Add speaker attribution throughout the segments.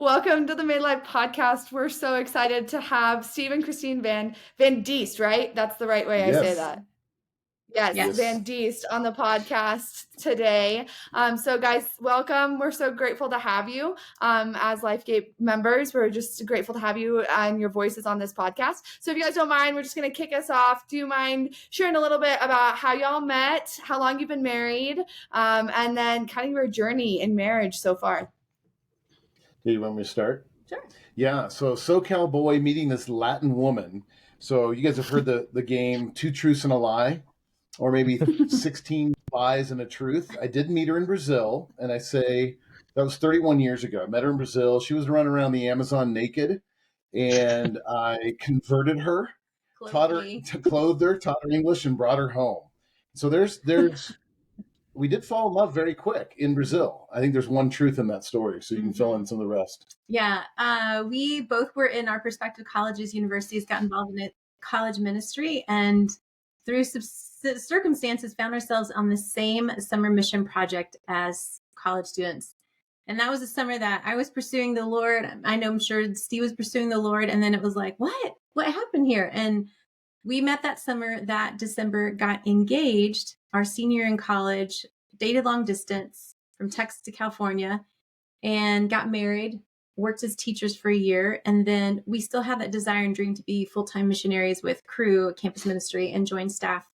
Speaker 1: Welcome to the Midlife Podcast. We're so excited to have Steve and Christine Van Diest, right? That's the right way I say
Speaker 2: Yes.
Speaker 1: that. Yes,
Speaker 2: Yes.
Speaker 1: Van Diest on the podcast today. So guys, welcome. We're so grateful to have you as LifeGate members. We're just grateful to have you and your voices on this podcast. So if you guys don't mind, we're just going to kick us off. Do you mind sharing a little bit about how y'all met, how long you've been married, and then kind of your journey in marriage so far?
Speaker 2: Do you want me to start?
Speaker 1: Sure.
Speaker 2: Yeah. So SoCal boy meeting this Latin woman. So you guys have heard the game Two Truths and a Lie, or maybe 16 lies and a truth. I did meet her in Brazil, and I say that was 31 years ago. I met her in Brazil. She was running around the Amazon naked, and I converted her, clothed her, taught her English, and brought her home. So there's we did fall in love very quick in Brazil. I think there's one truth in that story, so you can fill in some of the rest.
Speaker 3: Yeah, we both were in our respective colleges, universities, got involved in a college ministry, and through circumstances found ourselves on the same summer mission project as college students. And that was a summer that I was pursuing the Lord. I know I'm sure Steve was pursuing the Lord. And then it was like, what happened here? And we met that summer, that December, got engaged our senior year in college, dated long distance from Texas to California, and got married, worked as teachers for a year. And then we still have that desire and dream to be full-time missionaries with Cru campus ministry, and joined staff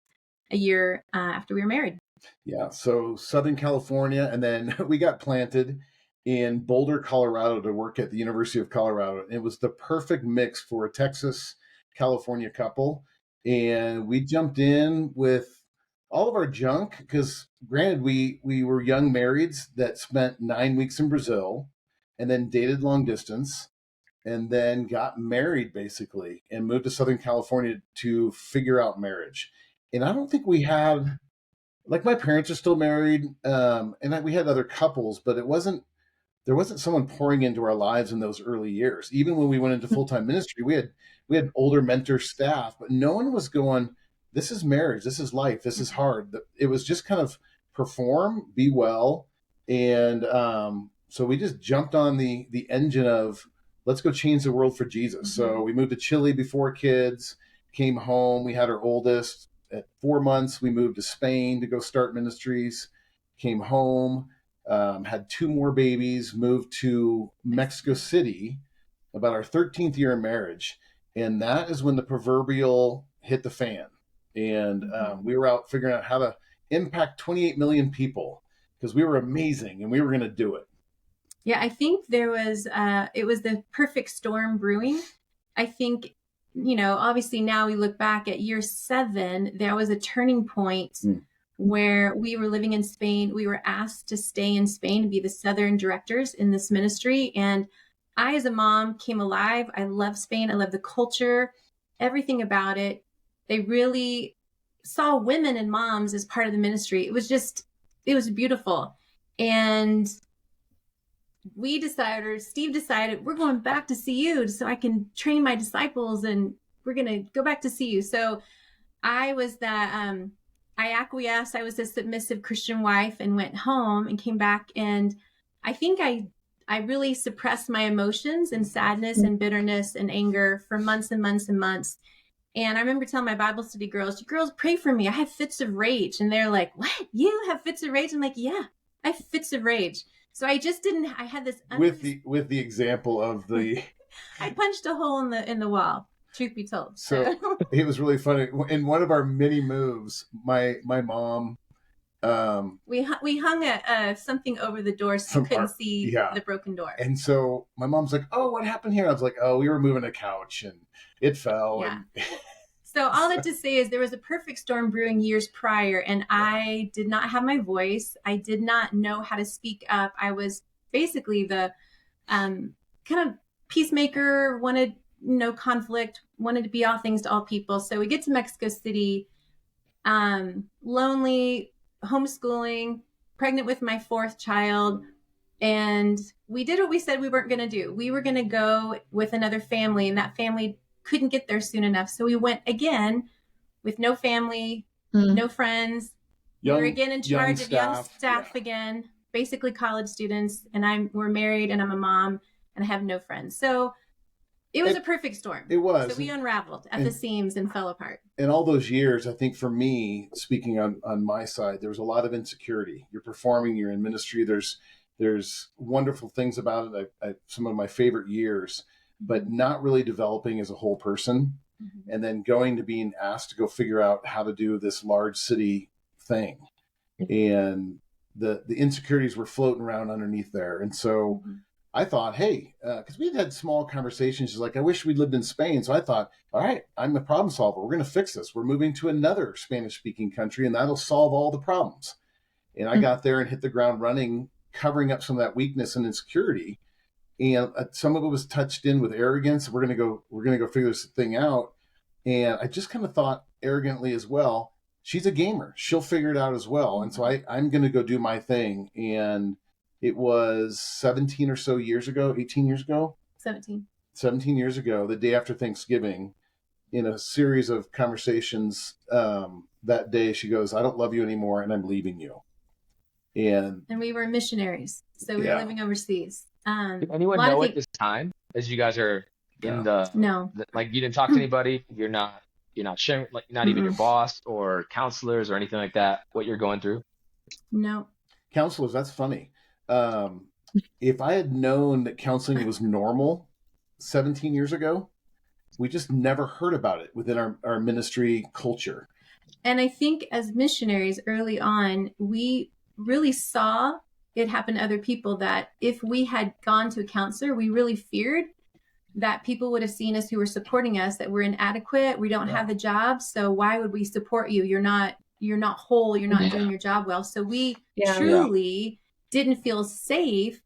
Speaker 3: a year after we were married.
Speaker 2: Yeah. So Southern California. And then we got planted in Boulder, Colorado to work at the University of Colorado. It was the perfect mix for a Texas, California couple. And we jumped in with all of our junk because, granted, we were young marrieds that spent 9 weeks in Brazil and then dated long distance and then got married basically and moved to Southern California to figure out marriage. And I don't think we had, like, my parents are still married, and we had other couples, but there wasn't someone pouring into our lives in those early years. Even when we went into full-time ministry, we had older mentor staff, but no one was going, this is marriage, this is life, this is hard. It was just kind of perform, be well. And so we just jumped on the engine of, let's go change the world for Jesus. So we moved to Chile before kids, came home. We had our oldest at 4 months. We moved to Spain to go start ministries, came home, had 2 more babies, moved to Mexico City about our 13th year of marriage. And that is when the proverbial hit the fan. And we were out figuring out how to impact 28 million people because we were amazing and we were going to do it.
Speaker 3: Yeah, I think it was the perfect storm brewing. I think, obviously now we look back at year 7, there was a turning point where we were living in Spain. We were asked to stay in Spain and be the Southern directors in this ministry. And I, as a mom, came alive. I love Spain. I love the culture, everything about it. They really saw women and moms as part of the ministry. It was beautiful. And Steve decided, we're going back to CU so I can train my disciples, and we're going to go back to CU. So I was I acquiesced. I was a submissive Christian wife and went home and came back. And I think I really suppressed my emotions and sadness and bitterness and anger for months and months and months. And I remember telling my Bible study girls, pray for me. I have fits of rage. And they're like, what? You have fits of rage? I'm like, yeah, I have fits of rage. So I had this.
Speaker 2: With the example of the.
Speaker 3: I punched a hole in the wall, truth be told.
Speaker 2: So it was really funny. In one of our mini moves, my mom.
Speaker 3: We hung something over the door so you couldn't see the broken door.
Speaker 2: And so my mom's like, oh, what happened here? I was like, oh, we were moving a couch and it fell.
Speaker 3: Yeah. So all that to say is there was a perfect storm brewing years prior, and I did not have my voice. I did not know how to speak up. I was basically the kind of peacemaker, wanted no conflict, wanted to be all things to all people. So we get to Mexico City, lonely, homeschooling, pregnant with my 4th child. And we did what we said we weren't going to do. We were going to go with another family, and that family couldn't get there soon enough. So we went again with no family, no friends. We were again in charge of young staff again, basically college students. And we're married and I'm a mom. and I have no friends. So it was a perfect storm.
Speaker 2: It was.
Speaker 3: So we unraveled at the seams and fell apart.
Speaker 2: In all those years, I think for me, speaking on my side, there was a lot of insecurity. You're performing, you're in ministry. There's wonderful things about it. Some of my favorite years, but not really developing as a whole person. Mm-hmm. And then going to being asked to go figure out how to do this large city thing. And the insecurities were floating around underneath there. And so I thought, hey, because we had small conversations. She's like, I wish we lived in Spain. So I thought, all right, I'm a problem solver. We're going to fix this. We're moving to another Spanish-speaking country, and that'll solve all the problems. And I got there and hit the ground running, covering up some of that weakness and insecurity. And some of it was touched in with arrogance. We're going to go figure this thing out. And I just kind of thought arrogantly as well, she's a gamer. She'll figure it out as well. And so I'm going to go do my thing. And it was 17 or so years ago, 18 years ago? 17 years ago, the day after Thanksgiving, in a series of conversations that day, she goes, I don't love you anymore, and I'm leaving you. And
Speaker 3: we were missionaries. So we were living overseas.
Speaker 4: Did anyone know at this time, as you guys are in
Speaker 3: No.
Speaker 4: Like you didn't talk to anybody, you're not sharing, like not even your boss or counselors or anything like that, what you're going through?
Speaker 3: No.
Speaker 2: Counselors, that's funny. If I had known that counseling was normal 17 years ago, we just never heard about it within our ministry culture.
Speaker 3: And I think as missionaries early on, we really saw it happen to other people that if we had gone to a counselor, we really feared that people would have seen us who were supporting us, that we're inadequate, we don't have the job, so why would we support you? You're not whole, you're not doing your job well. So we truly didn't feel safe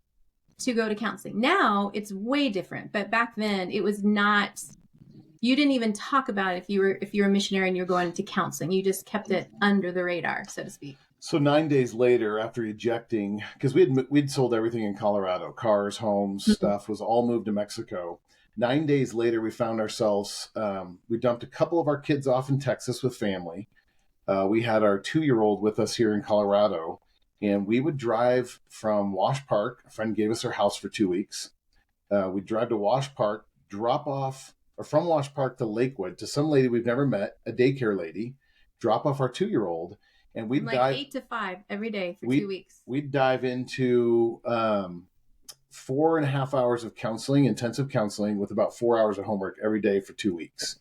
Speaker 3: to go to counseling. Now it's way different, but back then it was not. You didn't even talk about it if you were a missionary and you're going to counseling. You just kept it under the radar, so to speak.
Speaker 2: So 9 days later, after ejecting, because we'd sold everything in Colorado, cars, homes, stuff was all moved to Mexico. 9 days later, we found ourselves, we dumped a couple of our kids off in Texas with family. We had our 2-year-old with us here in Colorado, and we would drive from Wash Park. A friend gave us her house for 2 weeks. We'd drive to Wash Park, drop off, or from Wash Park to Lakewood to some lady we've never met, a daycare lady, drop off our 2-year-old. And we'd dive
Speaker 3: 8 to 5 every day for 2 weeks. We'd
Speaker 2: dive into 4.5 hours of counseling, intensive counseling, with about 4 hours of homework every day for 2 weeks.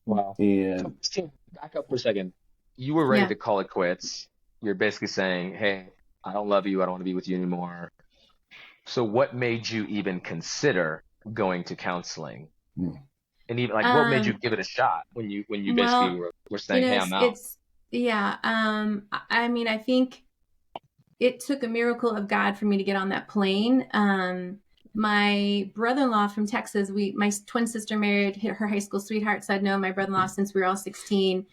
Speaker 4: Wow.
Speaker 2: And
Speaker 4: so, back up for a second. You were ready to call it quits. You're basically saying, hey, I don't love you. I don't want to be with you anymore. So what made you even consider going to counseling? And even what made you give it a shot when you basically were saying, hey, I'm out?
Speaker 3: I mean, I think it took a miracle of God for me to get on that plane. My brother-in-law from Texas, my twin sister married her high school sweetheart. So I'd known my brother-in-law since we were all 16.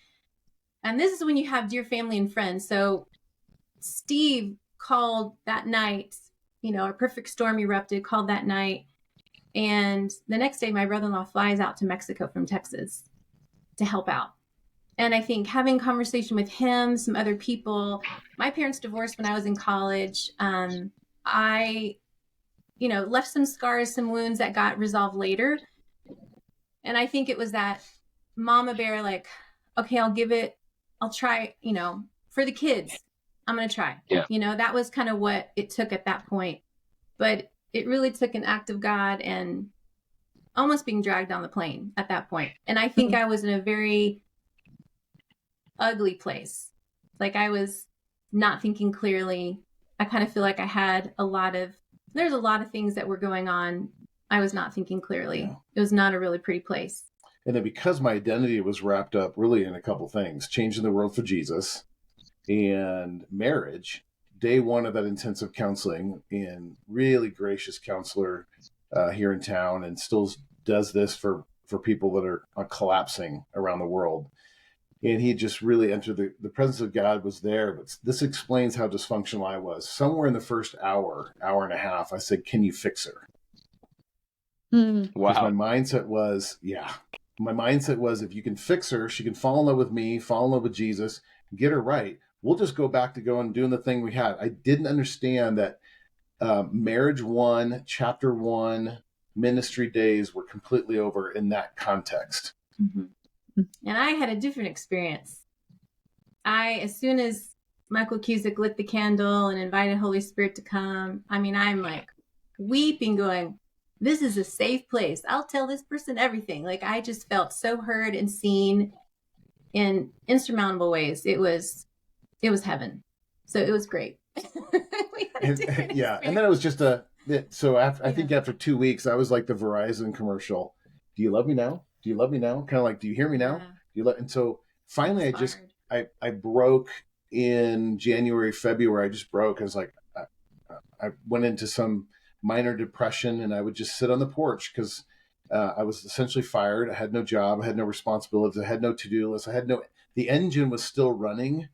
Speaker 3: And this is when you have dear family and friends. So Steve called that night, a perfect storm erupted, called that night. And the next day, my brother-in-law flies out to Mexico from Texas to help out. And I think having conversation with him, some other people, my parents divorced when I was in college. I, left some scars, some wounds that got resolved later. And I think it was that mama bear, like, okay, I'll try, for the kids, I'm going to try.
Speaker 4: Yeah.
Speaker 3: That was kind of what it took at that point. But it really took an act of God and almost being dragged on the plane at that point. And I think I was in a very ugly place. Like I was not thinking clearly. I kind of feel like I had there's a lot of things that were going on. I was not thinking clearly. Yeah. It was not a really pretty place.
Speaker 2: And then because my identity was wrapped up really in a couple things, changing the world for Jesus and marriage, day one of that intensive counseling, and really gracious counselor here in town, and still does this for people that are collapsing around the world. And he just really entered the presence of God was there. But this explains how dysfunctional I was. Somewhere in the first hour and a half, I said, can you fix her?
Speaker 4: Wow.
Speaker 2: My mindset was, if you can fix her, she can fall in love with me, fall in love with Jesus, get her right. We'll just go back to going and doing the thing we had. I didn't understand that Marriage 1, chapter 1, ministry days were completely over in that context.
Speaker 3: Mm-hmm. And I had a different experience. As soon as Michael Cusick lit the candle and invited Holy Spirit to come, I mean, I'm like weeping, going, this is a safe place. I'll tell this person everything. Like, I just felt so heard and seen in insurmountable ways. It was heaven. So it was great.
Speaker 2: Yeah. And then it was just I think after 2 weeks, I was like the Verizon commercial. Do you love me now? Do you love me now? Kind of like, do you hear me now? And so finally I broke in January, February. I just broke. I was like, I went into some minor depression, and I would just sit on the porch because I was essentially fired. I had no job. I had no responsibilities. I had no to-do list. The engine was still running.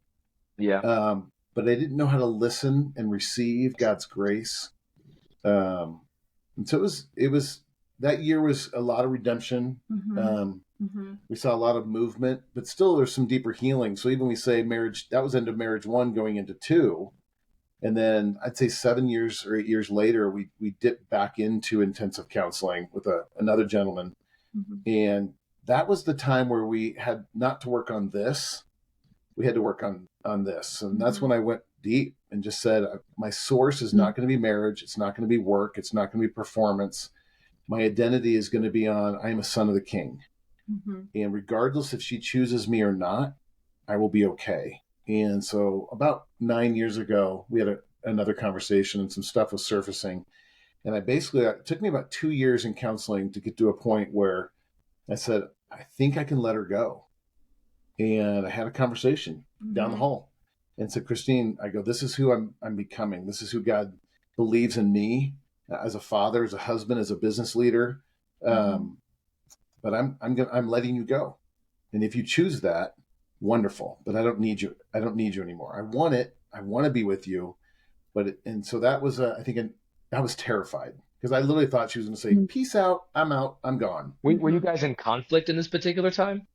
Speaker 4: Yeah.
Speaker 2: But I didn't know how to listen and receive God's grace. And so it was that year was a lot of redemption. We saw a lot of movement, but still there's some deeper healing. So even we say marriage, that was end of marriage 1 going into 2. And then I'd say 7 years or 8 years later, we dipped back into intensive counseling with another gentleman. And that was the time where we had not to work on this. We had to work on this. And that's when I went deep and just said, my source is not going to be marriage. It's not going to be work. It's not going to be performance. My identity is going to be on, I am a son of the King. And regardless if she chooses me or not, I will be okay. And so about 9 years ago, we had another conversation and some stuff was surfacing. And it took me about 2 years in counseling to get to a point where I said, I think I can let her go. And I had a conversation down the hall and said, Christine, I go, this is who I'm becoming. This is who God believes in me as a father, as a husband, as a business leader. But I'm letting you go. And if you choose that, wonderful. But I don't need you. I don't need you anymore. I want it. I want to be with you. And so that was, I was terrified because I literally thought she was going to say, peace out. I'm out. I'm gone.
Speaker 4: Were you guys in conflict in this particular time?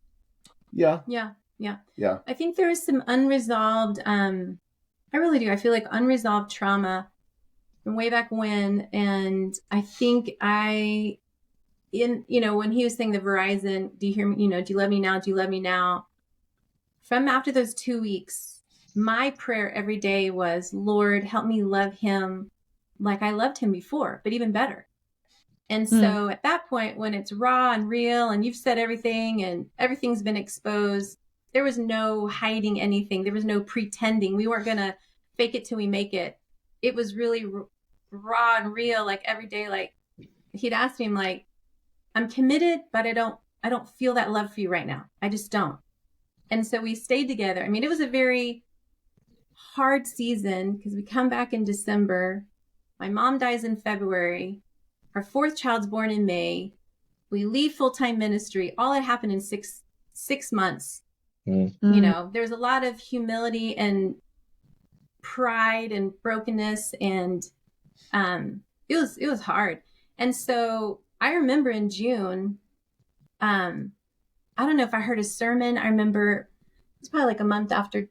Speaker 2: Yeah.
Speaker 3: I think there was some unresolved, I really do. I feel like unresolved trauma from way back when. And I think when he was saying the Verizon, do you hear me? Do you love me now? Do you love me now? From after those 2 weeks, my prayer every day was, Lord, help me love him like I loved him before, but even better. And so at that point, when it's raw and real and you've said everything and everything's been exposed, there was no hiding anything. There was no pretending. We weren't going to fake it till we make it. It was really raw and real. Like every day, like he'd ask me, like, I'm committed, but I don't feel that love for you right now. I just don't. And so we stayed together. I mean, it was a very hard season because we come back in December. My mom dies in February. Our 4th child's born in May. We leave full-time ministry. All had happened in six months. There's a lot of humility and pride and brokenness, and it was hard. And so I remember in June, I don't know if I heard a sermon. I remember it's probably like a month after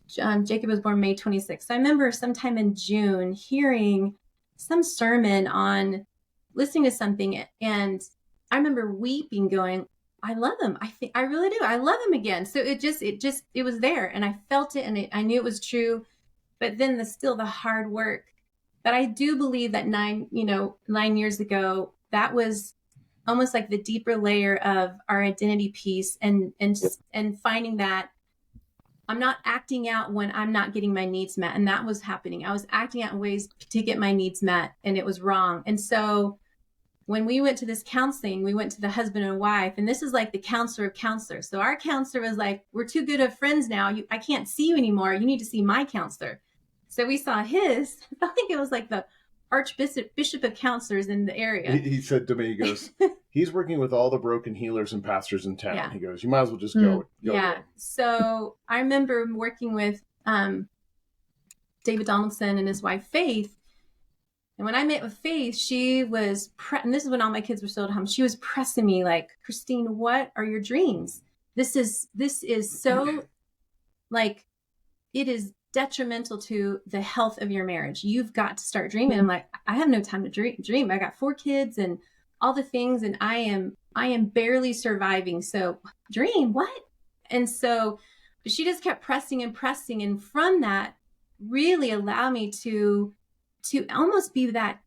Speaker 3: Jacob was born, May 26th. So I remember sometime in June hearing some sermon on listening to something, and I remember weeping, going, I love him. I really do. I love him again. So it was there, and I felt it, and I knew it was true. But then the hard work. But I do believe that 9 years ago, that was almost like the deeper layer of our identity piece, and finding that I'm not acting out when I'm not getting my needs met. And that was happening. I was acting out in ways to get my needs met, and it was wrong. And so when we went to this counseling, we went to the husband and wife, and this is like the counselor of counselors. So our counselor was like, we're too good of friends now. I can't see you anymore. You need to see my counselor. So we saw his. I think it was like the Archbishop of counselors in the area.
Speaker 2: He said to me, he goes, he's working with all the broken healers and pastors in town. He goes, you might as well just go. Go.
Speaker 3: So I remember working with David Donaldson and his wife, Faith. And when I met with Faith, she was, and this is when all my kids were still at home, she was pressing me like, Christine, what are your dreams? This is so like, it is detrimental to the health of your marriage. You've got to start dreaming. I'm like, I have no time to dream. I got 4 kids and all the things, and I am barely surviving. So dream what? And so she just kept pressing and pressing. And from that really allowed me to almost be that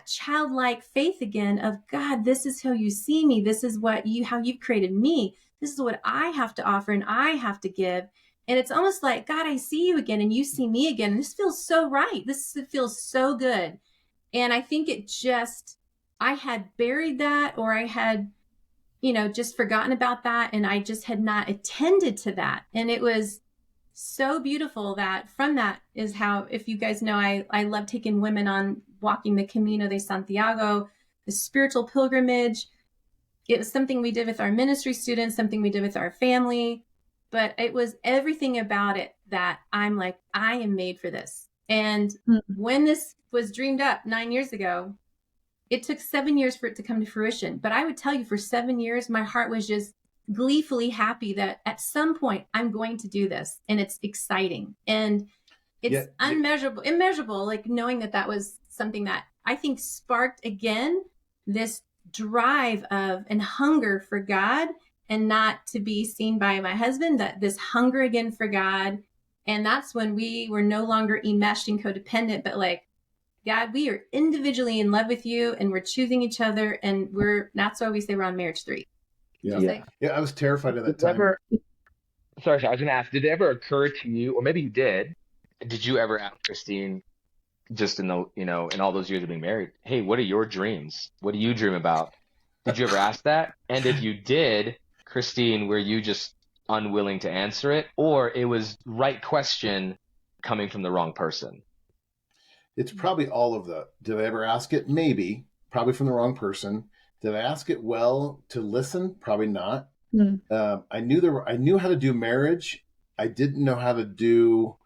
Speaker 3: childlike faith again of, God, this is how you see me. This is how you've created me. This is what I have to offer and I have to give. And it's almost like, God, I see you again and you see me again. And this feels so right. This feels so good. And I think I had buried that, or I had, just forgotten about that. And I just had not attended to that. And it was so beautiful that from that is how, if you guys know, I love taking women on walking the Camino de Santiago, the spiritual pilgrimage. It was something we did with our ministry students, something we did with our family, but it was everything about it that I'm like, I am made for this. And when this was dreamed up 9 years ago, it took 7 years for it to come to fruition. But I would tell you, for 7 years, my heart was just gleefully happy that at some point I'm going to do this, and it's exciting. And it's immeasurable, like knowing that was something that I think sparked again this drive of and hunger for God, and not to be seen by my husband, that this hunger again for God. And that's when we were no longer enmeshed and codependent, but like, God, we are individually in love with you, and we're choosing each other, and that's why we say we're on marriage 3.
Speaker 2: Yeah. I was terrified at that time.
Speaker 4: Sorry, I was going to ask, did it ever occur to you, or maybe you did you ever ask Christine, just in in all those years of being married, hey, what are your dreams? What do you dream about? Did you ever ask that? And if you did, Christine, were you just unwilling to answer it, or it was right question coming from the wrong person?
Speaker 2: It's probably all of that. Did I ever ask it? Maybe. Probably from the wrong person. Did I ask it well to listen? Probably not. I knew how to do marriage. I didn't know how to do,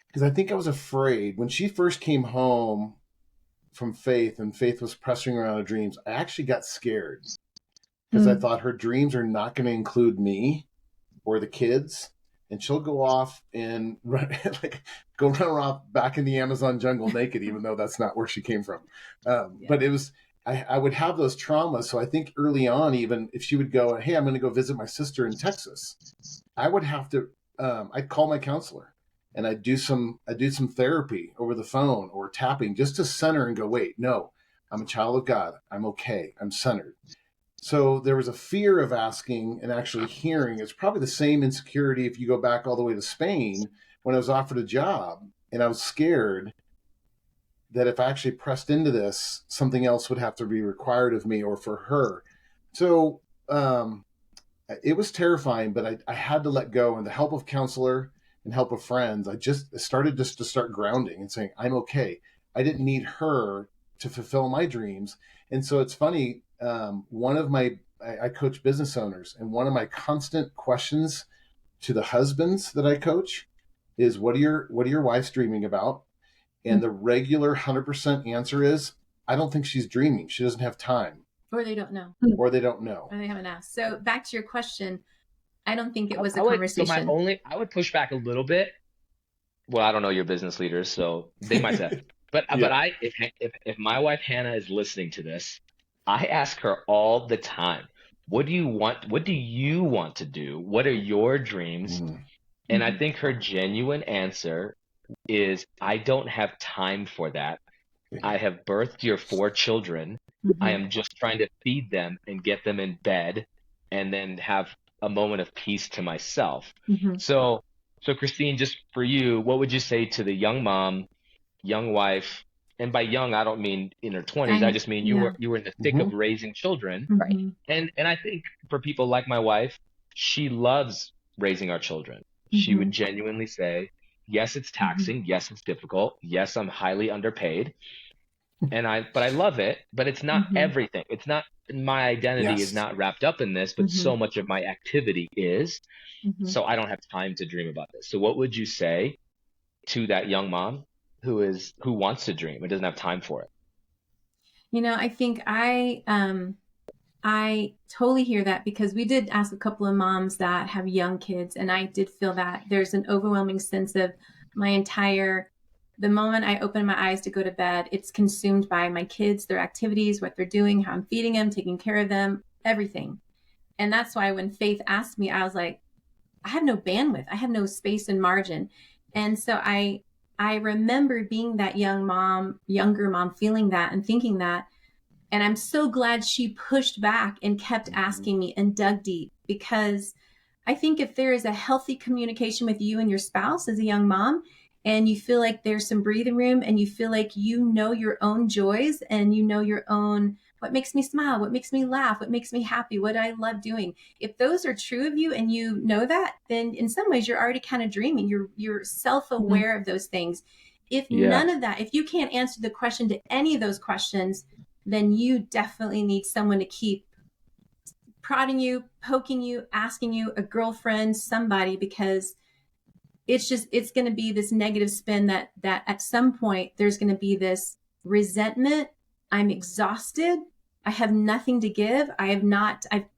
Speaker 2: because I think I was afraid when she first came home from Faith, and Faith was pressing around her dreams. I actually got scared because I thought her dreams are not going to include me or the kids. And she'll go off and run off back in the Amazon jungle naked, even though that's not where she came from. But it was, I would have those traumas. So I think early on, even if she would go, hey, I'm going to go visit my sister in Texas, I would have to, I'd call my counselor, and I'd do some therapy over the phone or tapping, just to center and go, wait, no, I'm a child of God. I'm okay. I'm centered. So there was a fear of asking and actually hearing. It's probably the same insecurity if you go back all the way to Spain, when I was offered a job and I was scared that if I actually pressed into this, something else would have to be required of me or for her. So it was terrifying, but I had to let go. And the help of counselor and help of friends, I just started to start grounding and saying, I'm okay. I didn't need her to fulfill my dreams. And so it's funny, I coach business owners, and one of my constant questions to the husbands that I coach is, what are your wives dreaming about? And the regular 100% answer is, I don't think she's dreaming. She doesn't have time.
Speaker 3: Or they don't know.
Speaker 2: Or they don't know.
Speaker 3: Or they haven't asked. So back to your question, I don't think it was a conversation.
Speaker 4: So I would push back a little bit. Well, I don't know your business leaders, so they might say. But if my wife Hannah is listening to this, I ask her all the time, what do you want? What do you want to do? What are your dreams? And I think her genuine answer is, I don't have time for that. I have birthed your 4 children. I am just trying to feed them and get them in bed, and then have a moment of peace to myself. So Christine, just for you, what would you say to the young mom, young wife? And by young, I don't mean in her 20s. I just mean you were in the thick of raising children.
Speaker 3: Right.
Speaker 4: And I think for people like my wife, she loves raising our children. She would genuinely say, yes, it's taxing. Yes, it's difficult. Yes, I'm highly underpaid. But I love it, but it's not everything. It's not, my identity is not wrapped up in this, but so much of my activity is. So I don't have time to dream about this. So what would you say to that young mom who wants to dream and doesn't have time for it?
Speaker 3: I think I totally hear that, because we did ask a couple of moms that have young kids, and I did feel that there's an overwhelming sense of, the moment I open my eyes to go to bed, it's consumed by my kids, their activities, what they're doing, how I'm feeding them, taking care of them, everything. And that's why when Faith asked me, I was like, I have no bandwidth. I have no space and margin. And so I remember being that younger mom, feeling that and thinking that. And I'm so glad she pushed back and kept asking me and dug deep, because I think if there is a healthy communication with you and your spouse as a young mom, and you feel like there's some breathing room, and you feel like you know your own joys, and you know your own, what makes me smile, what makes me laugh, what makes me happy, what I love doing. If those are true of you and you know that, then in some ways you're already kind of dreaming. You're self-aware of those things. If none of that, if you can't answer the question to any of those questions, then you definitely need someone to keep prodding you, poking you, asking you, a girlfriend, somebody, because it's going to be this negative spin that at some point there's going to be this resentment. I'm exhausted. I have nothing to give. I've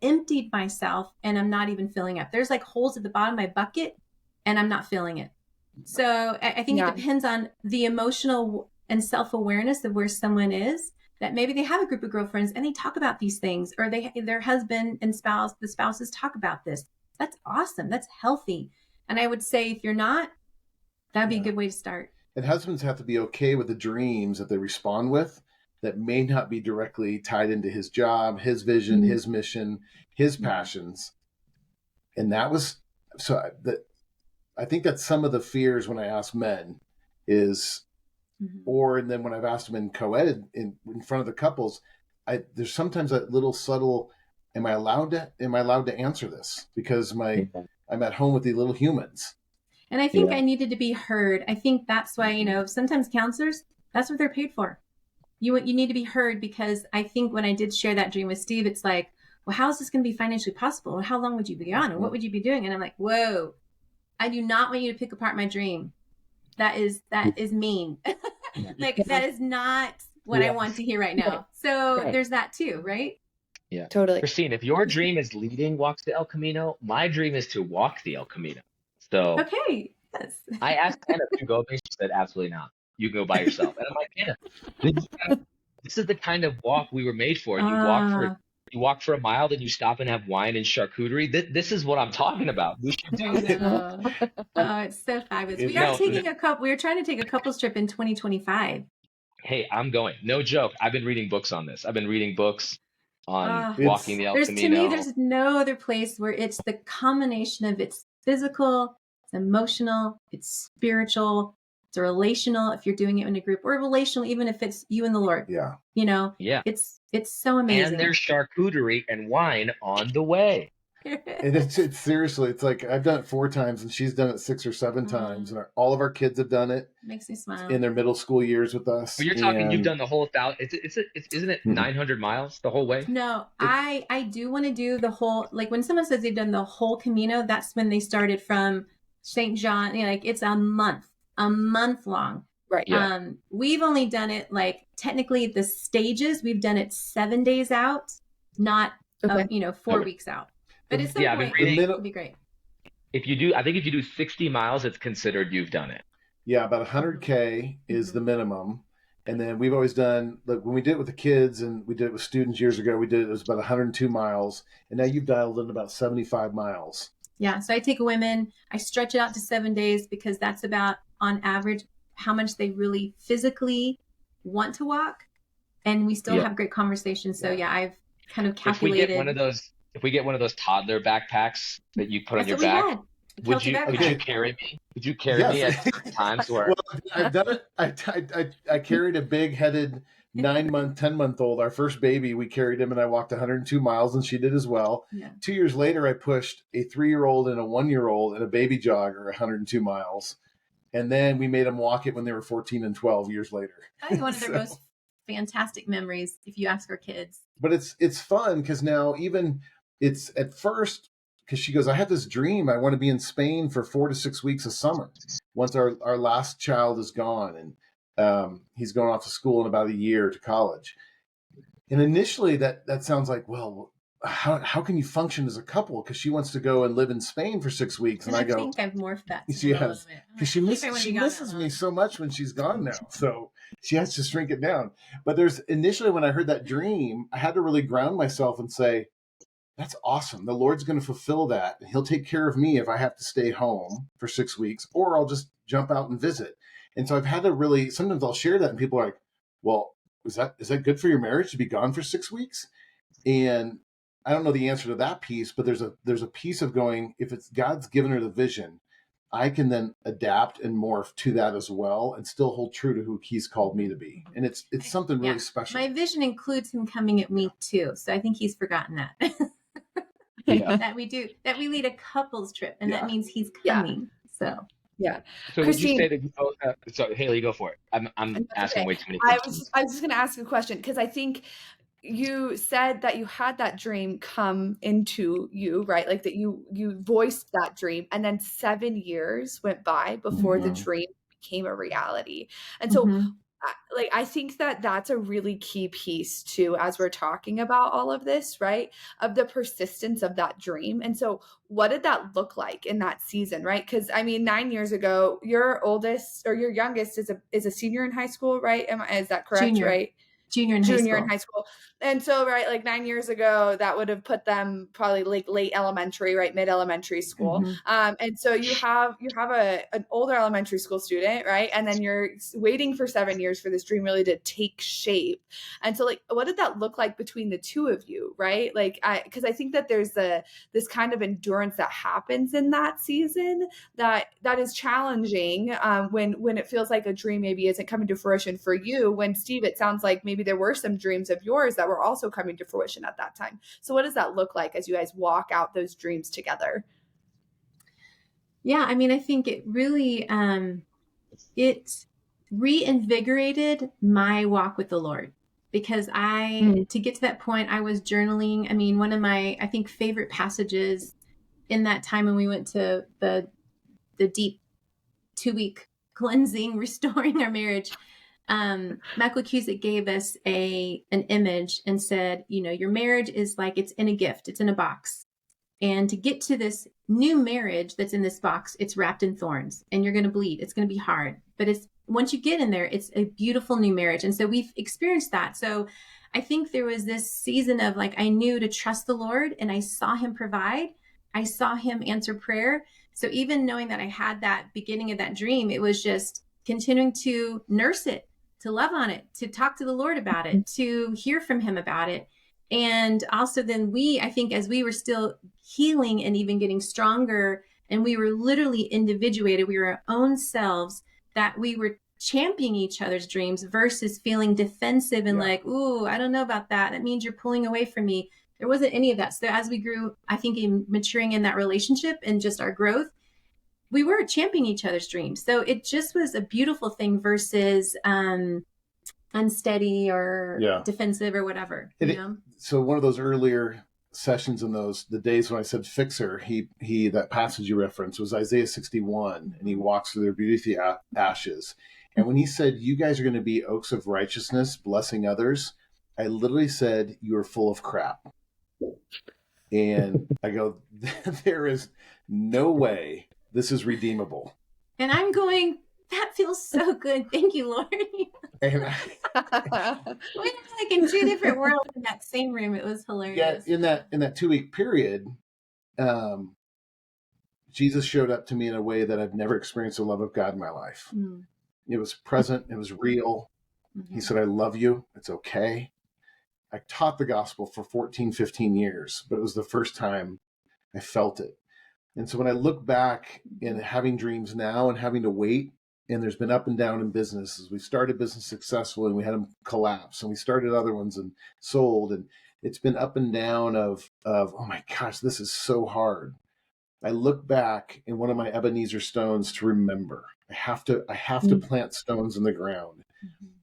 Speaker 3: emptied myself, and I'm not even filling up. There's like holes at the bottom of my bucket, and I'm not filling it. So I think it depends on the emotional and self-awareness of where someone is, that maybe they have a group of girlfriends and they talk about these things, or their husband and the spouses talk about this. That's awesome. That's healthy. And I would say if you're not, that'd be a good way to start.
Speaker 2: And husbands have to be okay with the dreams that they respond with that may not be directly tied into his job, his vision, his mission, his passions. And that was, I think that's some of the fears when I ask men is, and then when I've asked them in co-ed in front of the couples, there's sometimes that little subtle, am I allowed to answer this? Because I'm at home with the little humans.
Speaker 3: And I think I needed to be heard. I think that's why, sometimes counselors, that's what they're paid for. You need to be heard, because I think when I did share that dream with Steve, it's like, well, how is this going to be financially possible? And how long would you be on? And what would you be doing? And I'm like, whoa, I do not want you to pick apart my dream. That is mean. Like, that is not what I want to hear right now. So there's that too, right?
Speaker 4: Yeah,
Speaker 1: totally.
Speaker 4: Christine, if your dream is leading walks to El Camino, my dream is to walk the El Camino. So
Speaker 3: okay, yes.
Speaker 4: I asked Hannah to go with me. She said, absolutely not. You can go by yourself. And I'm like, Hannah, this is the kind of walk we were made for. You walk for a mile, then you stop and have wine and charcuterie. This is what I'm talking about. We should do this.
Speaker 3: Oh, it's so fabulous. We were trying to take a couples trip in 2025.
Speaker 4: Hey, I'm going. No joke. I've been reading books on this. I've been reading books on walking the El Camino.
Speaker 3: To me, there's no other place where it's the combination of it's physical, it's emotional, it's spiritual, it's relational if you're doing it in a group, or relational even if it's you and the Lord.
Speaker 2: Yeah.
Speaker 3: It's so amazing.
Speaker 4: And there's charcuterie and wine on the way.
Speaker 2: And it's seriously, it's like I've done it 4 times and she's done it 6 or 7 times, and all of our kids have done it.
Speaker 3: Makes me smile.
Speaker 2: In their middle school years with us.
Speaker 4: But you're talking, you've done the whole 1,000. Isn't it 900 miles the whole way?
Speaker 3: No, I do want to do the whole. Like when someone says they've done the whole Camino, that's when they started from St. John. Like it's a month long.
Speaker 1: Right.
Speaker 4: Yeah.
Speaker 3: We've only done it like technically the stages. We've done it 7 days out, not 4 weeks out. But at some point, it'd be great.
Speaker 4: If you do 60 miles, it's considered you've done it.
Speaker 2: Yeah, about 100K is the minimum. And then we've always done, like when we did it with the kids and we did it with students years ago, it was about 102 miles. And now you've dialed in about 75 miles.
Speaker 3: Yeah. So I take women, I stretch it out to 7 days, because that's about on average how much they really physically want to walk. And we still have great conversations. So I've kind of calculated.
Speaker 4: If we get one of those toddler backpacks that you put on your back, would you carry me? Would you carry me at times where?
Speaker 2: Well, I've done it. I carried a big-headed 9-month, 10-month-old. Our first baby, we carried him, and I walked 102 miles, and she did as well. Yeah. 2 years later, I pushed a 3-year-old and a 1-year-old and a baby jogger 102 miles, and then we made them walk it when they were 14 and 12 years later.
Speaker 3: I think one of their most fantastic memories, if you ask our kids.
Speaker 2: But it's fun because now even. It's at first, because she goes, I have this dream. I want to be in Spain for 4 to 6 weeks of summer once our last child is gone. And he's going off to school in about a year to college. And initially that sounds like, well, how can you function as a couple? Because she wants to go and live in Spain for 6 weeks. And I go,
Speaker 3: think I've morphed that to
Speaker 2: she
Speaker 3: a little
Speaker 2: has,
Speaker 3: bit.
Speaker 2: because she misses me so much when she's gone now. So she has to shrink it down. But initially when I heard that dream, I had to really ground myself and say, that's awesome. The Lord's going to fulfill that. He'll take care of me if I have to stay home for 6 weeks, or I'll just jump out and visit. And so I've had to really, sometimes I'll share that and people are like, well, is that good for your marriage to be gone for 6 weeks? And I don't know the answer to that piece, but there's a piece of going, if it's God's given her the vision, I can then adapt and morph to that as well and still hold true to who he's called me to be. And it's something really special.
Speaker 3: My vision includes him coming at me too. So I think he's forgotten that.
Speaker 4: Yeah.
Speaker 3: that we lead a couples trip, and that means he's coming. So
Speaker 1: yeah.
Speaker 4: So
Speaker 1: Christine,
Speaker 4: would you say that? So Haley, go for it. I'm asking way too many questions.
Speaker 1: I was just going to ask a question because I think you said that you had that dream come into you, right? Like that you voiced that dream, and then 7 years went by before the dream became a reality. And so like, I think that that's a really key piece too, as we're talking about all of this, right? Of the persistence of that dream. And so what did that look like in that season, right? Because I mean, 9 years ago, your oldest or your youngest is a senior in high school, right? Is that correct?
Speaker 3: Junior.
Speaker 1: Right?
Speaker 3: Junior in high school.
Speaker 1: And so, right, like 9 years ago, that would have put them probably like late elementary, right, mid elementary school. And so you have an older elementary school student, right, and then you're waiting for 7 years for this dream really to take shape. And so, like, what did that look like between the two of you, right? Like, because I think that there's this kind of endurance that happens in that season that is challenging when it feels like a dream maybe isn't coming to fruition for you. When Steve, it sounds like maybe there were some dreams of yours that were also coming to fruition at that time. So what does that look like as you guys walk out those dreams together?
Speaker 3: Yeah, I mean, I think it really, it reinvigorated my walk with the Lord, because to get to that point, I was journaling. I mean, one of my, I think, favorite passages in that time when we went to the deep 2-week cleansing, restoring our marriage, Michael Cusick gave us an image and said, your marriage is like, it's in a gift, it's in a box. And to get to this new marriage that's in this box, it's wrapped in thorns and you're going to bleed. It's going to be hard, but once you get in there, it's a beautiful new marriage. And so we've experienced that. So I think there was this season of like, I knew to trust the Lord and I saw him provide. I saw him answer prayer. So even knowing that I had that beginning of that dream, it was just continuing to nurse it, to love on it, to talk to the Lord about it, to hear from him about it. And also then I think as we were still healing and even getting stronger, and we were literally individuated, we were our own selves, that we were championing each other's dreams versus feeling defensive and like, ooh, I don't know about that. That means you're pulling away from me. There wasn't any of that. So as we grew, I think in maturing in that relationship and just our growth, we were championing each other's dreams. So it just was a beautiful thing versus unsteady or defensive or whatever.
Speaker 2: So one of those earlier sessions in the days when I said fixer, he that passage you referenced was Isaiah 61, and he walks through their beauty ashes. And when he said, you guys are going to be oaks of righteousness, blessing others, I literally said, you are full of crap. And I go, there is no way this is redeemable.
Speaker 3: And I'm going, that feels so good. Thank you, Lord.
Speaker 2: And
Speaker 3: we were like in two different worlds in that same room. It was hilarious.
Speaker 2: Yeah, in that 2-week period, Jesus showed up to me in a way that I've never experienced the love of God in my life. It was present. It was real. He said, I love you. It's okay. I taught the gospel for 14, 15 years, but it was the first time I felt it. And so when I look back in having dreams now and having to wait, and there's been up and down in businesses. We started business successfully and we had them collapse, and we started other ones and sold. And it's been up and down of, oh my gosh, this is so hard. I look back in one of my Ebenezer stones to remember. I have to plant stones in the ground.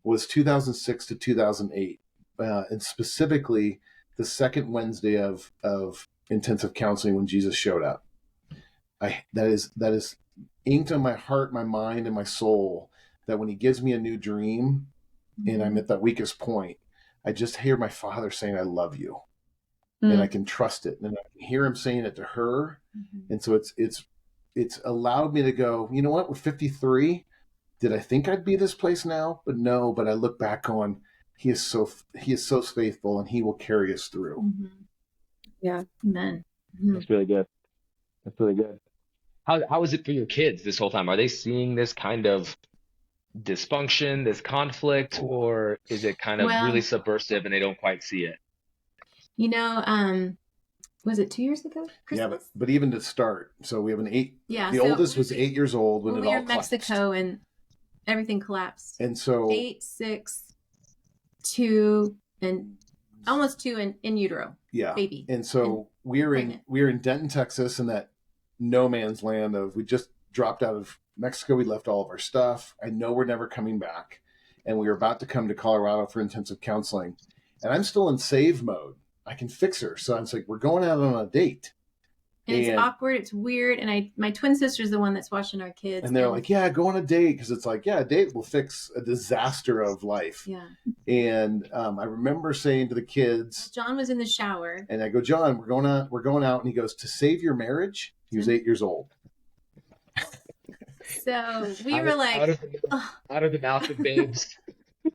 Speaker 2: Was 2006 to 2008. And specifically the second Wednesday of intensive counseling when Jesus showed up. That is inked on my heart, my mind, and my soul, that when he gives me a new dream and I'm at that weakest point, I just hear my Father saying, I love you. and I can trust it, and I can hear him saying it to her. And so it's allowed me to go, you know what, we're 53. Did I think I'd be this place now? But no, but I look back on, he is so faithful, and he will carry us through.
Speaker 1: Yeah.
Speaker 3: Amen.
Speaker 4: That's really good. That's really good. How is it for your kids this whole time? Are they seeing this kind of dysfunction, this conflict, or is it kind of really subversive and they don't quite see it?
Speaker 3: You know, was it 2 years ago?
Speaker 2: Christmas? Yeah, but even to start, so we have an 8.
Speaker 3: Yeah,
Speaker 2: the oldest was 8 years old when it all collapsed.
Speaker 3: We were in Mexico and everything collapsed.
Speaker 2: And so
Speaker 3: 8, 6, 2, and almost 2 in utero.
Speaker 2: Yeah,
Speaker 3: baby.
Speaker 2: And so we're in Denton, Texas, in that no man's land of, we just dropped out of Mexico. We left all of our stuff. I know we're never coming back, and we were about to come to Colorado for intensive counseling, and I'm still in save mode. I can fix her. So I'm like, we're going out on a date.
Speaker 3: And it's awkward. It's weird. And my twin sister's the one that's watching our kids.
Speaker 2: And they're like, yeah, go on a date. Because it's like, yeah, a date will fix a disaster of life.
Speaker 3: Yeah.
Speaker 2: And I remember saying to the kids,
Speaker 3: John was in the shower.
Speaker 2: And I go, John, we're going out. And he goes, to save your marriage? He was 8 years old.
Speaker 3: So we were like,
Speaker 4: out of the mouth of babes.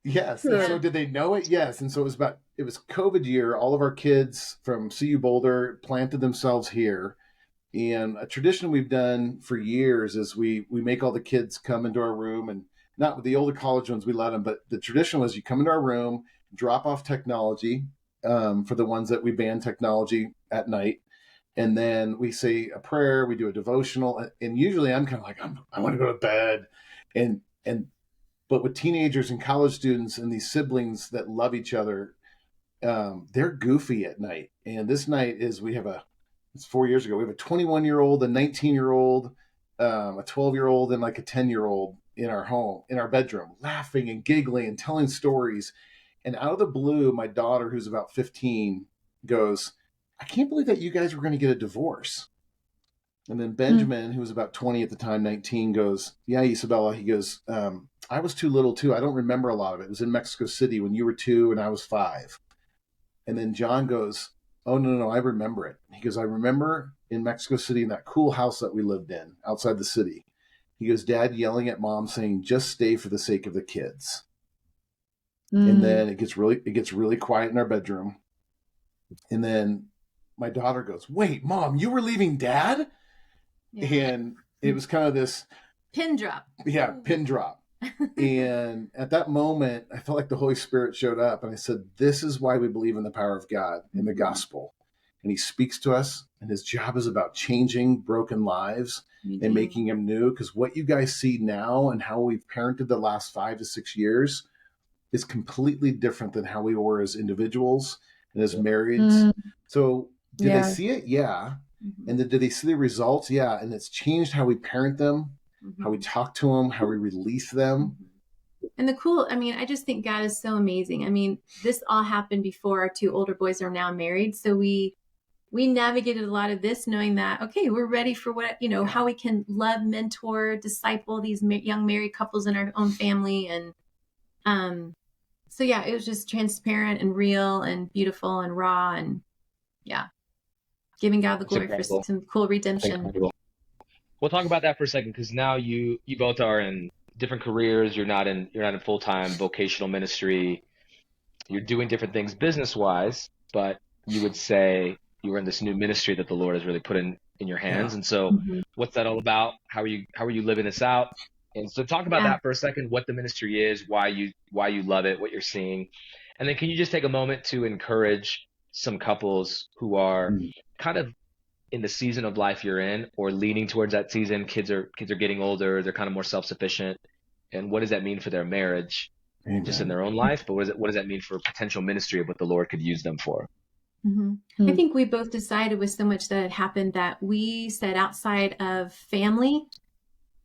Speaker 2: Yes. And so did they know it? Yes. And so it was COVID year. All of our kids from CU Boulder planted themselves here. And a tradition we've done for years is we make all the kids come into our room, and not with the older college ones, we let them, but the tradition was you come into our room, drop off technology for the ones that we ban technology at night. And then we say a prayer, we do a devotional. And usually I'm kind of like, I want to go to bed. But with teenagers and college students and these siblings that love each other, they're goofy at night. And this night it's 4 years ago. We have a 21-year-old, a 19-year-old, a 12-year-old, and like a 10-year-old in our home, in our bedroom, laughing and giggling and telling stories. And out of the blue, my daughter, who's about 15, goes, I can't believe that you guys were going to get a divorce. And then Benjamin, who was about 20 at the time, 19, goes, yeah, Isabella, he goes, I was too little too. I don't remember a lot of it. It was in Mexico City when you were 2 and I was 5. And then John goes, oh, no, I remember it. He goes, I remember in Mexico City in that cool house that we lived in outside the city. He goes, Dad yelling at Mom saying, just stay for the sake of the kids. And then it gets really quiet in our bedroom. And then my daughter goes, wait, Mom, you were leaving Dad? Yeah. And it was kind of this
Speaker 3: pin drop.
Speaker 2: Yeah, pin drop. And at that moment, I felt like the Holy Spirit showed up, and I said, this is why we believe in the power of God in the gospel. And he speaks to us, and his job is about changing broken lives and making them new. Because what you guys see now and how we've parented the last 5 to 6 years is completely different than how we were as individuals and as marrieds. So did they see it? Yeah. And did they see the results? Yeah. And it's changed how we parent them, how we talk to them, how we release them.
Speaker 3: And I just think God is so amazing. This all happened before our 2 older boys are now married. So we navigated a lot of this knowing that, okay, we're ready for how we can love, mentor, disciple these young married couples in our own family. And so, yeah, it was just transparent and real and beautiful and raw and giving God the glory for some cool redemption.
Speaker 4: We'll talk about that for a second, because now you both are in different careers. You're not in full-time vocational ministry. You're doing different things business-wise, but you would say you were in this new ministry that the Lord has really put in your hands. Yeah. And so what's that all about? How are you living this out? And so talk about that for a second, what the ministry is, why you love it, what you're seeing. And then can you just take a moment to encourage some couples who are kind of in the season of life you're in, or leaning towards that season? Kids are getting older. They're kind of more self-sufficient. And what does that mean for their marriage, just in their own life? But what does that mean for potential ministry of what the Lord could use them for?
Speaker 3: I think we both decided with so much that had happened that we said outside of family,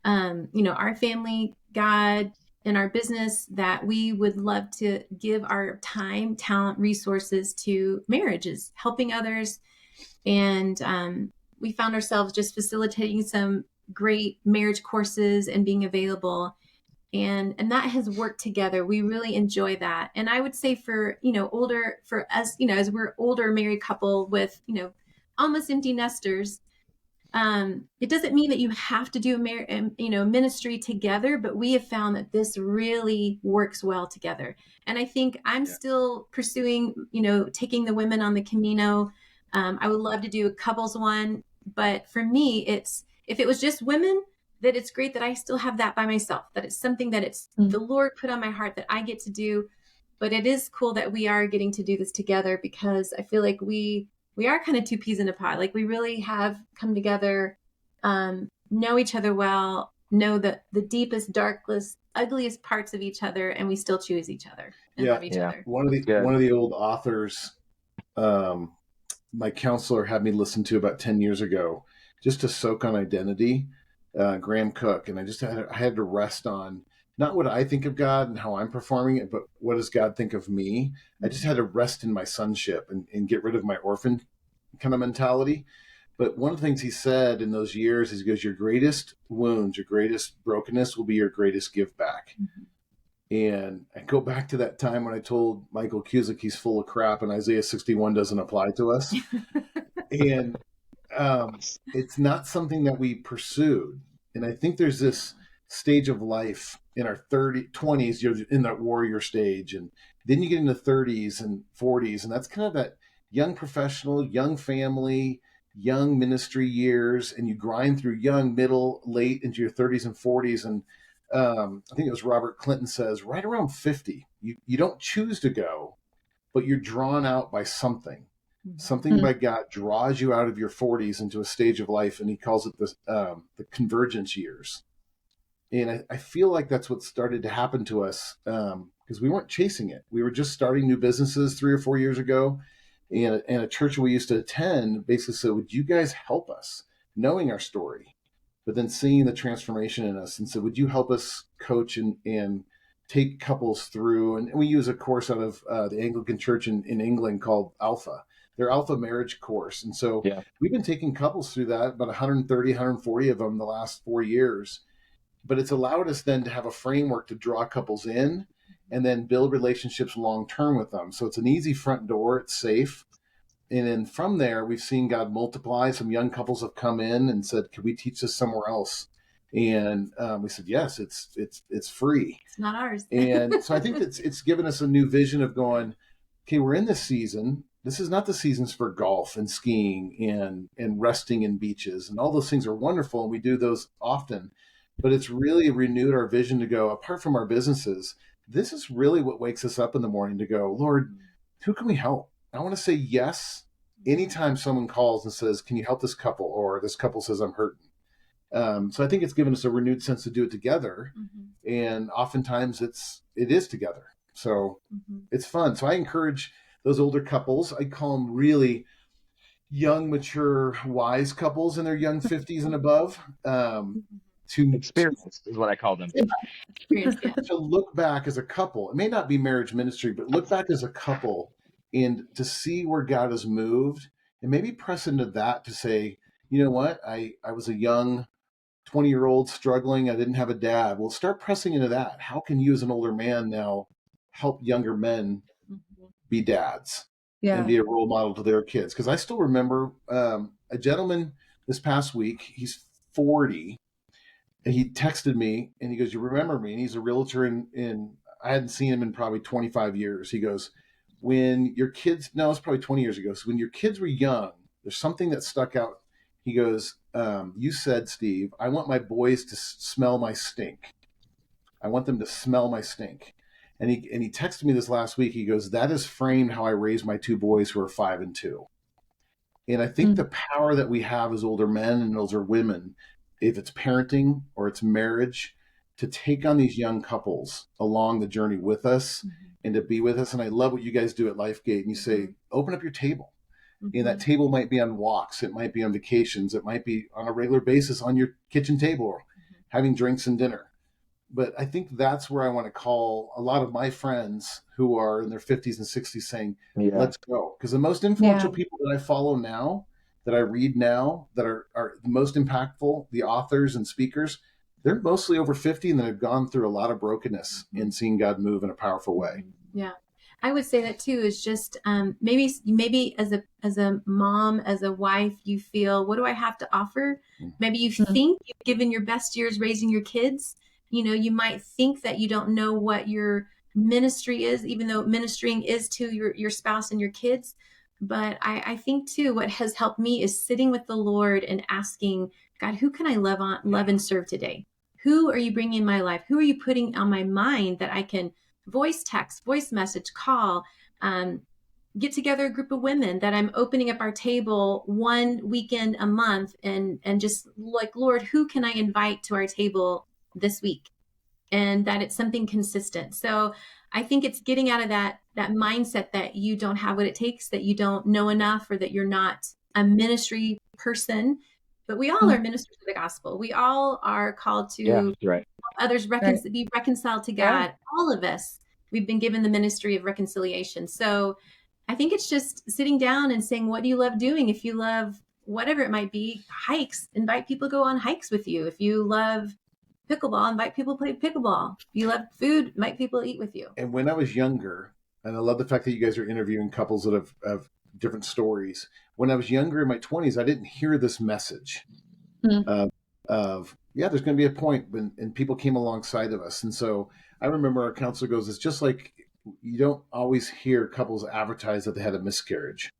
Speaker 3: our family, God, and our business, that we would love to give our time, talent, resources to marriages, helping others. And we found ourselves just facilitating some great marriage courses and being available. And that has worked together. We really enjoy that. And I would say for us, as we're older married couple with, almost empty nesters, it doesn't mean that you have to do ministry together, but we have found that this really works well together. And I think I'm still pursuing, taking the women on the Camino. I would love to do a couples one, but for me, if it was just women, that it's great that I still have that by myself, that it's something that it's the Lord put on my heart that I get to do. But it is cool that we are getting to do this together, because I feel like we are kind of two peas in a pod. Like we really have come together, know each other well, know the deepest, darkest, ugliest parts of each other, and we still choose each other and love each other.
Speaker 2: One of the old authors, my counselor had me listen to about 10 years ago, just to soak on identity, Graham Cook. And I had to rest on not what I think of God and how I'm performing it, but what does God think of me? I just had to rest in my sonship and get rid of my orphan kind of mentality. But one of the things he said in those years is, he goes, your greatest wounds, your greatest brokenness will be your greatest give back. And I go back to that time when I told Michael Cusick he's full of crap and Isaiah 61 doesn't apply to us. And it's not something that we pursued. And I think there's this stage of life in our 20s, you're in that warrior stage. And then you get into 30s and 40s. And that's kind of that young professional, young family, young ministry years. And you grind through young, middle, late into your 30s and 40s. And I think it was Robert Clinton says, right around 50, you don't choose to go, but you're drawn out by something. Something by God draws you out of your 40s into a stage of life, and he calls it the convergence years. And I feel like that's what started to happen to us, because we weren't chasing it. We were just starting new businesses 3 or 4 years ago, and a church we used to attend basically said, would you guys help us, knowing our story, but then seeing the transformation in us, and said, would you help us coach and take couples through? And we use a course out of the Anglican Church in England called Alpha. Their Alpha Marriage course. And so we've been taking couples through that, about 130, 140 of them the last 4 years. But it's allowed us then to have a framework to draw couples in and then build relationships long-term with them. So it's an easy front door. It's safe. And then from there, we've seen God multiply. Some young couples have come in and said, can we teach this somewhere else? And we said, yes, it's free.
Speaker 3: It's not ours.
Speaker 2: And so I think it's given us a new vision of going, okay, we're in this season. This is not the seasons for golf and skiing and resting in beaches, and all those things are wonderful, and we do those often. But it's really renewed our vision to go, apart from our businesses, this is really what wakes us up in the morning to go, Lord, who can we help? I want to say yes anytime someone calls and says, can you help this couple? Or this couple says, I'm hurting. So I think it's given us a renewed sense to do it together. And oftentimes it is together. So it's fun. So I encourage those older couples, I call them really young, mature, wise couples in their young 50s and above, to
Speaker 4: experience is what I call them.
Speaker 2: To look back as a couple. It may not be marriage ministry, but look back as a couple and to see where God has moved, and maybe press into that to say, you know what, I was a young 20-year-old struggling. I didn't have a dad. Well, start pressing into that. How can you as an older man now help younger men be dads and be a role model to their kids? Because I still remember a gentleman this past week, he's 40, and he texted me and he goes, you remember me? And he's a realtor in I hadn't seen him in probably 25 years. He goes, when your kids, no, it's probably 20 years ago. So when your kids were young, there's something that stuck out. He goes, you said, Steve, I want my boys to smell my stink. I want them to smell my stink. And he texted me this last week. He goes, that has framed how I raised my 2 boys who are 5 and 2. And I think the power that we have as older men and older women, if it's parenting or it's marriage, to take on these young couples along the journey with us and to be with us. And I love what you guys do at LifeGate. And you say, open up your table. And that table might be on walks. It might be on vacations. It might be on a regular basis on your kitchen table, having drinks and dinner. But I think that's where I want to call a lot of my friends who are in their 50s and 60s saying, let's go. Because the most influential people that I follow now, that I read now, that are the most impactful, the authors and speakers, they're mostly over 50 and they've gone through a lot of brokenness and seen God move in a powerful way.
Speaker 3: Yeah. I would say that too is just maybe as a mom, as a wife, you feel, what do I have to offer? Maybe you think you've given your best years raising your kids. You might think that you don't know what your ministry is, even though ministering is to your spouse and your kids. But I think too, what has helped me is sitting with the Lord and asking God, who can I love and serve today? Who are you bringing in my life? Who are you putting on my mind that I can voice text, voice message, call, get together a group of women that I'm opening up our table one weekend a month and just like, Lord, who can I invite to our table this week? And that it's something consistent. So I think it's getting out of that mindset that you don't have what it takes, that you don't know enough, or that you're not a ministry person. But we all are ministers of the gospel. We all are called to others be reconciled to God. All of us, we've been given the ministry of reconciliation. So I think it's just sitting down and saying, what do you love doing? If you love whatever it might be, hikes, invite people to go on hikes with you. If you love pickleball, invite people to play pickleball. If you love food, invite people to eat with you.
Speaker 2: And when I was younger, and I love the fact that you guys are interviewing couples that have different stories. When I was younger in my 20s, I didn't hear this message of there's going to be a point and people came alongside of us. And so I remember our counselor goes, it's just like you don't always hear couples advertise that they had a miscarriage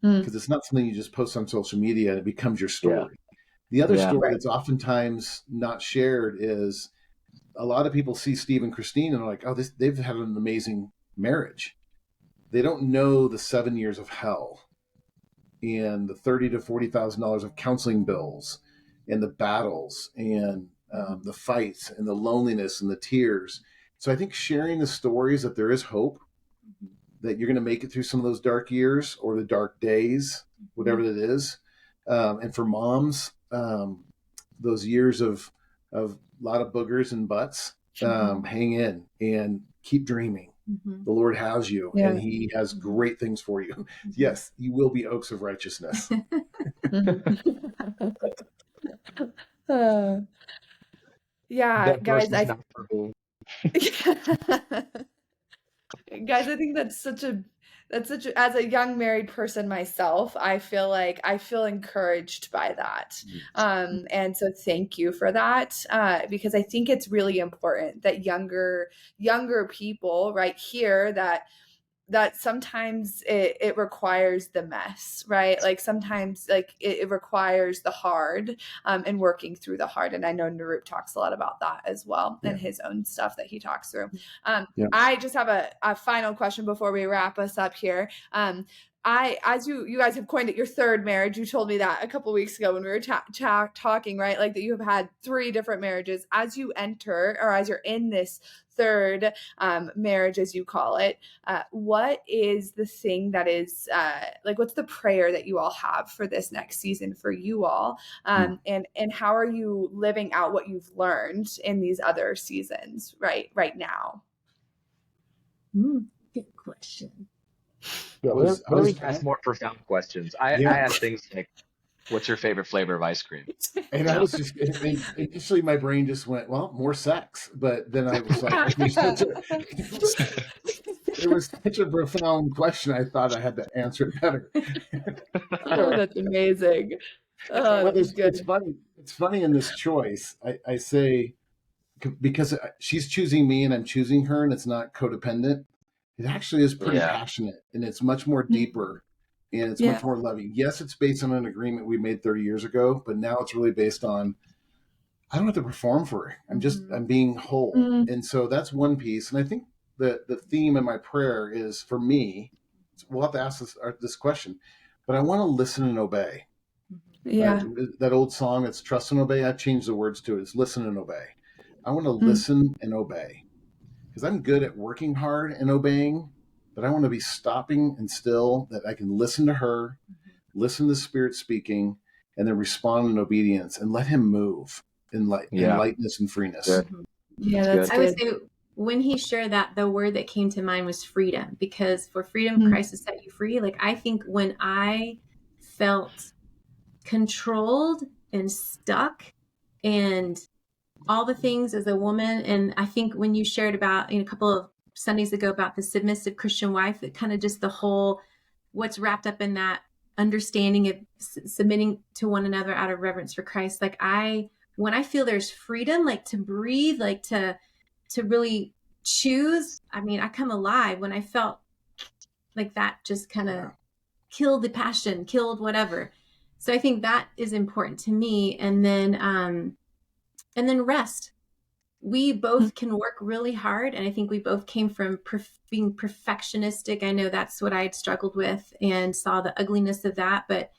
Speaker 2: because it's not something you just post on social media and it becomes your story. Yeah. The other story that's oftentimes not shared is a lot of people see Steve and Christine and are like, oh, they've had an amazing marriage. They don't know the 7 years of hell and the $30,000 to $40,000 of counseling bills and the battles and the fights and the loneliness and the tears. So I think sharing the stories that there is hope, that you're going to make it through some of those dark years or the dark days, whatever it is. And for moms, those years of a lot of boogers and butts, hang in and keep dreaming. The Lord has you and he has great things for you. Yes, you will be oaks of righteousness.
Speaker 1: Guys, guys, I think that's such a, as a young married person myself, I feel encouraged by that. And so thank you for that. Because I think it's really important that younger people right here that sometimes it requires the mess, right? Like sometimes like it requires the hard and working through the hard. And I know Nirup talks a lot about that as well and his own stuff that he talks through. I just have a final question before we wrap us up here. As you guys have coined it, your third marriage, you told me that a couple of weeks ago when we were talking, right? Like that you have had 3 different marriages. As you enter, or as you're in this third marriage, as you call it, what is the thing that is what's the prayer that you all have for this next season for you all? And how are you living out what you've learned in these other seasons right now?
Speaker 3: Good question.
Speaker 4: We ask more profound questions. I ask things like, what's your favorite flavor of ice cream?
Speaker 2: And I was just, initially my brain just went, well, more sex. But then I was like, it was such a profound question. I thought I had to answer it better.
Speaker 1: Oh, that's amazing. Oh, that's good.
Speaker 2: It's funny in this choice. I say, because she's choosing me and I'm choosing her and it's not codependent. It actually is pretty passionate and it's much more deeper and it's much more loving. Yes, it's based on an agreement we made 30 years ago, but now it's really based on, I don't have to perform for her. I'm being whole. And so that's one piece. And I think the theme in my prayer is for me, we'll have to ask this question, but I want to listen and obey. That old song, it's trust and obey. I've changed the words to it. It's listen and obey. I want to listen and obey. Because I'm good at working hard and obeying, but I want to be stopping and still, that I can listen to her, listen to the Spirit speaking, and then respond in obedience and let him move in lightness and freeness.
Speaker 1: That's
Speaker 3: I would say when he shared that, the word that came to mind was freedom, because for freedom, Christ has set you free. Like I think when I felt controlled and stuck and all the things as a woman. And I think when you shared about a couple of Sundays ago about the submissive Christian wife, that kind of just the whole, what's wrapped up in that understanding of submitting to one another out of reverence for Christ. Like when I feel there's freedom, like to breathe, like to really choose. I mean, I come alive when I felt like that just kind of killed the passion, killed whatever. So I think that is important to me. And then rest. We both can work really hard. And I think we both came from being perfectionistic. I know that's what I had struggled with and saw the ugliness of that. But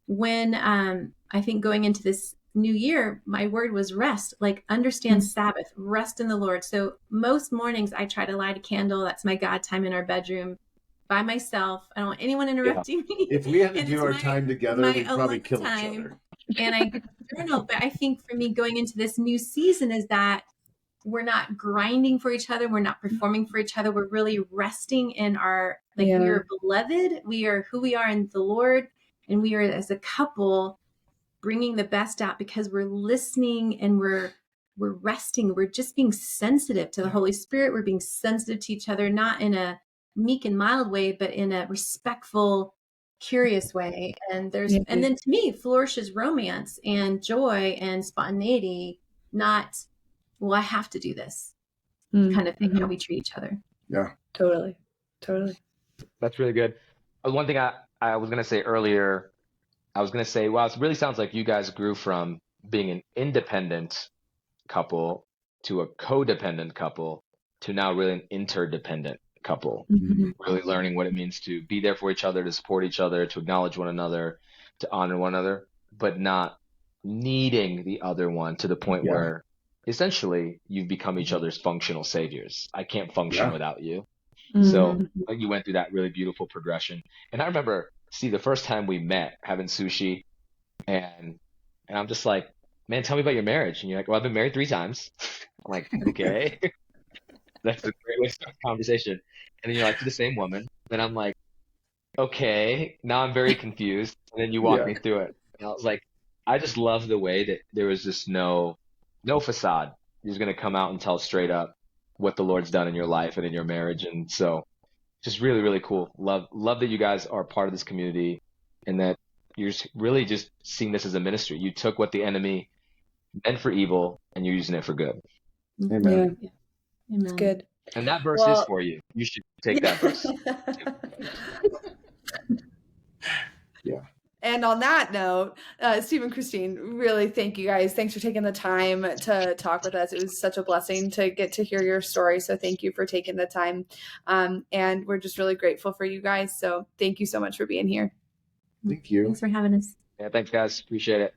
Speaker 3: when I think going into this new year, my word was rest, like understand Sabbath, rest in the Lord. So most mornings I try to light a candle. That's my God time in our bedroom by myself. I don't want anyone interrupting me.
Speaker 2: If we had to do our time together, we'd probably kill each other.
Speaker 3: And I journal. But I think for me going into this new season is that we're not grinding for each other. We're not performing for each other. We're really resting in our, we are beloved. We are who we are in the Lord. And we are as a couple bringing the best out because we're listening and we're resting. We're just being sensitive to the Holy Spirit. We're being sensitive to each other, not in a meek and mild way, but in a respectful, curious way. And and then to me, flourishes romance and joy and spontaneity, not, well, I have to do this kind of thing, how we treat each other.
Speaker 2: Yeah,
Speaker 1: Totally.
Speaker 4: That's really good. One thing I was going to say earlier, I was going to say, wow, it really sounds like you guys grew from being an independent couple to a codependent couple to now really an interdependent couple, really learning what it means to be there for each other, to support each other, to acknowledge one another, to honor one another, but not needing the other one to the point where essentially you've become each other's functional saviors. I can't function without you. So you went through that really beautiful progression. And I remember, the first time we met having sushi and I'm just like, man, tell me about your marriage. And you're like, well, I've been married 3 times. I'm like, okay. That's a great way to start the conversation. And then you're like, to the same woman. Then I'm like, okay, now I'm very confused. And then you walk me through it. And I was like, I just love the way that there was just no facade. You're just going to come out and tell straight up what the Lord's done in your life and in your marriage. And so just really, really cool. Love that you guys are part of this community and that you're really just seeing this as a ministry. You took what the enemy meant for evil and you're using it for good.
Speaker 2: Amen.
Speaker 3: Yeah. Amen.
Speaker 1: It's good.
Speaker 4: And that verse is for you. You should take that verse.
Speaker 1: And on that note, Steve and Christine, really thank you guys. Thanks for taking the time to talk with us. It was such a blessing to get to hear your story. So thank you for taking the time. And we're just really grateful for you guys. So thank you so much for being here.
Speaker 2: Thank you.
Speaker 3: Thanks for having us.
Speaker 4: Yeah, thanks guys. Appreciate it.